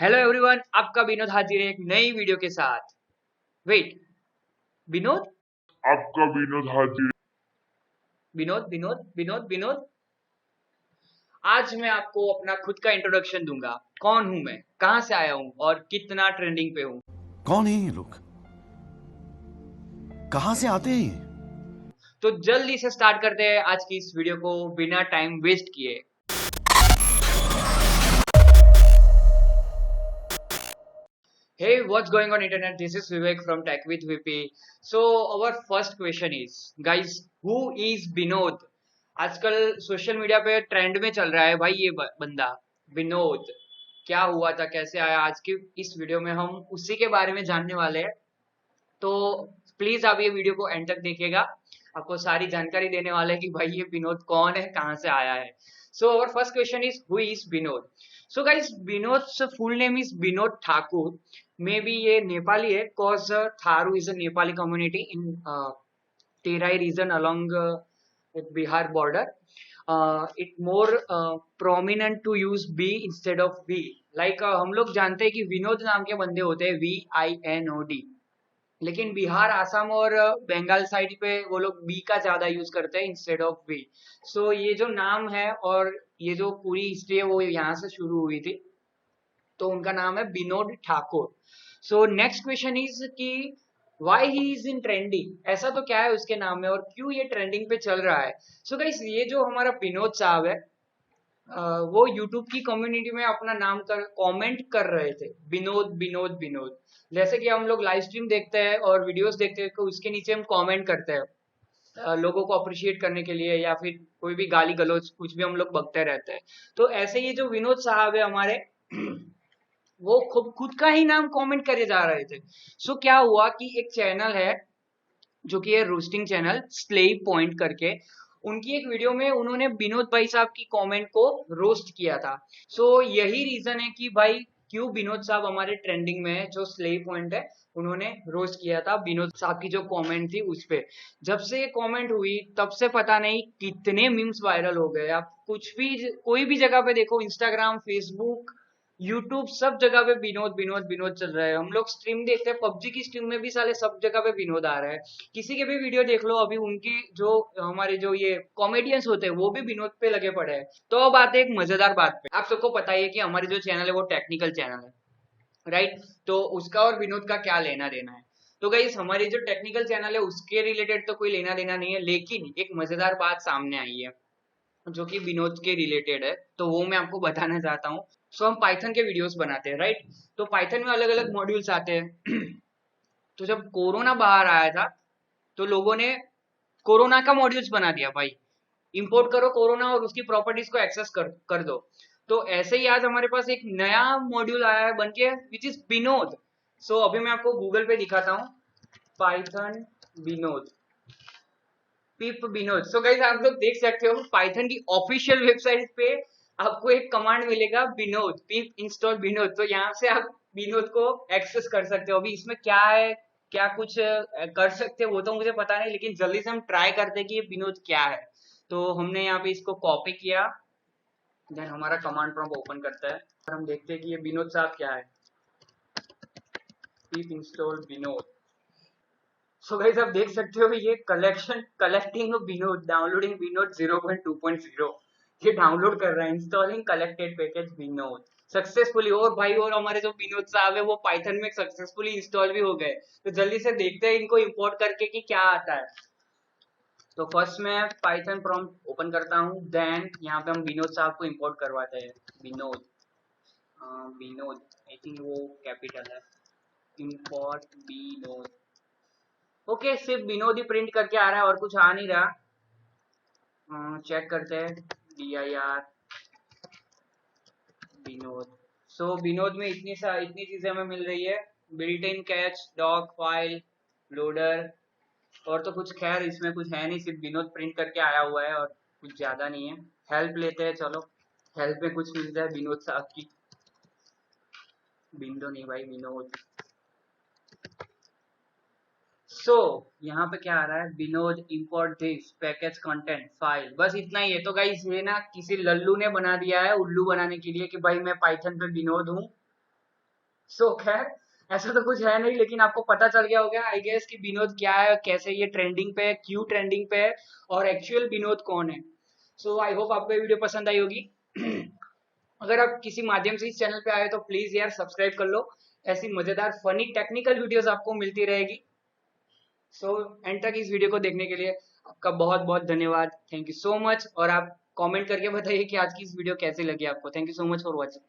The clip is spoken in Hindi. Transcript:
हेलो एवरीवन, आपका विनोद हाजिर है एक नई वीडियो के साथ। वेट, विनोद? आपका विनोद हाजिर। विनोद विनोद विनोद विनोद। आज मैं आपको अपना खुद का इंट्रोडक्शन दूंगा। कौन हूं मैं, कहां से आया हूं और कितना ट्रेंडिंग पे हूं। कौन है ये लोग? कहां से आते हैं ये? तो जल्दी से स्टार्ट करते हैं आज की इस वीडियो को बिना टाइम वेस्ट किए। Hey, what's going on internet? This is Vivek from Tech with VP. So our first question is, guys, who is Binod? आजकल सोशल मीडिया पे ट्रेंड में चल रहा है भाई ये बंदा विनोद। क्या हुआ था, कैसे आया? आज की इस वीडियो में हम उसी के बारे में जानने वाले हैं। तो प्लीज आप ये वीडियो को एंड तक देखिएगा। आपको सारी जानकारी देने वाले हैं कि भाई ये विनोद कौन है, कहाँ से आया है। So our first question is, who is Vinod? So guys, Vinod full name is Vinod Thakur. Maybe ये नेपाली है, cause Tharu is a Nepali community in Terai region along Bihar border. It more prominent to use B instead of V. Like हम लोग जानते हैं कि विनोद नाम के बंदे होते हैं VINOD, लेकिन बिहार, आसाम और बंगाल साइड पे वो लोग बी का ज्यादा यूज करते हैं इंस्टेड ऑफ वी। सो ये जो नाम है और ये जो पूरी हिस्ट्री है वो यहाँ से शुरू हुई थी। तो उनका नाम है Vinod Thakur. So next question is कि why he is in trending, ऐसा तो क्या है उसके नाम में और क्यों ये ट्रेंडिंग पे चल रहा है। सो गाइस, ये जो हमारा विनोद साहब है वो यूट्यूब की कम्युनिटी में अपना नाम कमेंट कर रहे थे, विनोद विनोद विनोद। जैसे कि हम लोग लाइव स्ट्रीम देखते हैं और वीडियोस देखते हैं तो उसके नीचे हम कमेंट करते हैं लोगों को अप्रिशिएट करने के लिए, या फिर कोई भी गाली गलौज कुछ भी हम लोग बकते रहते हैं। तो ऐसे ये जो विनोद साहब है हमारे वो खुद का ही नाम कमेंट करे जा रहे थे। सो क्या हुआ कि एक चैनल है जो कि है रोस्टिंग चैनल स्लेव पॉइंट करके, उनकी एक वीडियो में उन्होंने विनोद भाई साहब की कमेंट को रोस्ट किया था। सो यही रीजन है कि भाई क्यों विनोद साहब हमारे ट्रेंडिंग में है। जो स्लेव पॉइंट है उन्होंने रोस्ट किया था विनोद साहब की जो कमेंट थी उस पे। जब से ये कमेंट हुई तब से पता नहीं कितने मीम्स वायरल हो गए। आप कुछ भी कोई भी जगह पे देखो, इंस्टाग्राम, फेसबुक, यूट्यूब, सब जगह पे विनोद विनोद विनोद चल रहा है। हम लोग स्ट्रीम देखते हैं, पबजी की स्ट्रीम में भी साले सब जगह पे विनोद आ रहा है। किसी के भी वीडियो देख लो, अभी उनकी जो हमारे जो ये कॉमेडियंस होते हैं वो भी विनोद पे लगे पड़े हैं। तो अब आते हैं एक मजेदार बात पे। आप सबको पता ही है कि हमारी जो चैनल है वो टेक्निकल चैनल है, राइट? तो उसका और विनोद का क्या लेना देना है? तो गाइस, हमारी जो टेक्निकल चैनल है उसके रिलेटेड तो कोई लेना देना नहीं है, लेकिन एक मजेदार बात सामने आई है जो कि विनोद के रिलेटेड है, तो वो मैं आपको बताना चाहता हूँ। सो हम पाइथन के वीडियोस बनाते हैं, राइट? तो पाइथन में अलग अलग मॉड्यूल्स आते हैं। तो जब कोरोना बाहर आया था तो लोगों ने कोरोना का मॉड्यूल्स बना दिया भाई। इंपोर्ट करो कोरोना और उसकी प्रॉपर्टीज को एक्सेस कर दो। तो ऐसे ही आज हमारे पास एक नया मॉड्यूल आया है बनके, विच इज विनोद। सो अभी मैं आपको गूगल पे दिखाता हूँ, पाइथन विनोद, पिप विनोद। सो गाइस, आप लोग देख सकते हो पाइथन की ऑफिशियल वेबसाइट पे आपको एक कमांड मिलेगा विनोद, पिप इंस्टॉल विनोद। तो यहाँ से आप विनोद को एक्सेस कर सकते हो। अभी इसमें क्या है, क्या कुछ कर सकते हो वो तो मुझे पता नहीं, लेकिन जल्दी से हम ट्राई करते हैं कि ये विनोद क्या है। तो हमने यहाँ पे इसको कॉपी किया, देन हमारा कमांड प्रॉम्प्ट ओपन करता है और हम देखते हैं कि ये विनोद साहब क्या है, पिप इंस्टॉल विनोद। सो गाइस, आप देख सकते हो ये कलेक्टिंग विनोद, डाउनलोडिंग विनोद 0.2.0, ये डाउनलोड कर रहा है, installing collected package Vinod successfully. और भाई, और हमारे जो विनोद साहब है वो पाइथन में सक्सेसफुली इंस्टॉल भी हो गए। तो जल्दी से देखते हैं इनको इंपोर्ट करके कि क्या आता है। तो फर्स्ट मैं पाइथन प्रॉम्प्ट ओपन करता हूँ, देन यहाँ पे हम विनोद साहब को इंपोर्ट करवाते हैं। विनोद, विनोद, आई थिंक वो कैपिटल है, इंपोर्ट विनोद। ओके, सिर्फ विनोद ही प्रिंट करके आ रहा है और कुछ आ नहीं रहा। चेक करते हैं, dir विनोद। सो विनोद में इतनी चीजें हमें मिल रही है, built in catch, doc file, loader, और तो कुछ खैर इसमें कुछ है नहीं, सिर्फ विनोद प्रिंट करके आया हुआ है और कुछ ज्यादा नहीं है। हेल्प लेते हैं, चलो हेल्प में कुछ मिल जाए विनोद साहब की। बिंदो नहीं भाई, विनोद। सो यहाँ पे क्या आ रहा है, Vinod import this package content file, बस इतना ही है। तो गाइस, ये ना किसी लल्लू ने बना दिया है उल्लू बनाने के लिए कि भाई मैं पाइथन पे विनोद हूँ सो खैर ऐसा तो कुछ है नहीं, लेकिन आपको पता चल गया होगा आई गेस कि विनोद क्या है, कैसे ये ट्रेंडिंग पे है, क्यों ट्रेंडिंग पे है, और एक्चुअल विनोद कौन है। सो आई होप आपको ये वीडियो पसंद आई होगी। अगर आप किसी माध्यम से इस चैनल पे आए तो प्लीज यार सब्सक्राइब कर लो, ऐसी मजेदार फनी टेक्निकल वीडियोस आपको मिलती रहेगी। सो एंड तक इस वीडियो को देखने के लिए आपका बहुत बहुत धन्यवाद, थैंक यू सो मच। और आप कमेंट करके बताइए कि आज की इस वीडियो कैसी लगी आपको। Thank you so much for watching.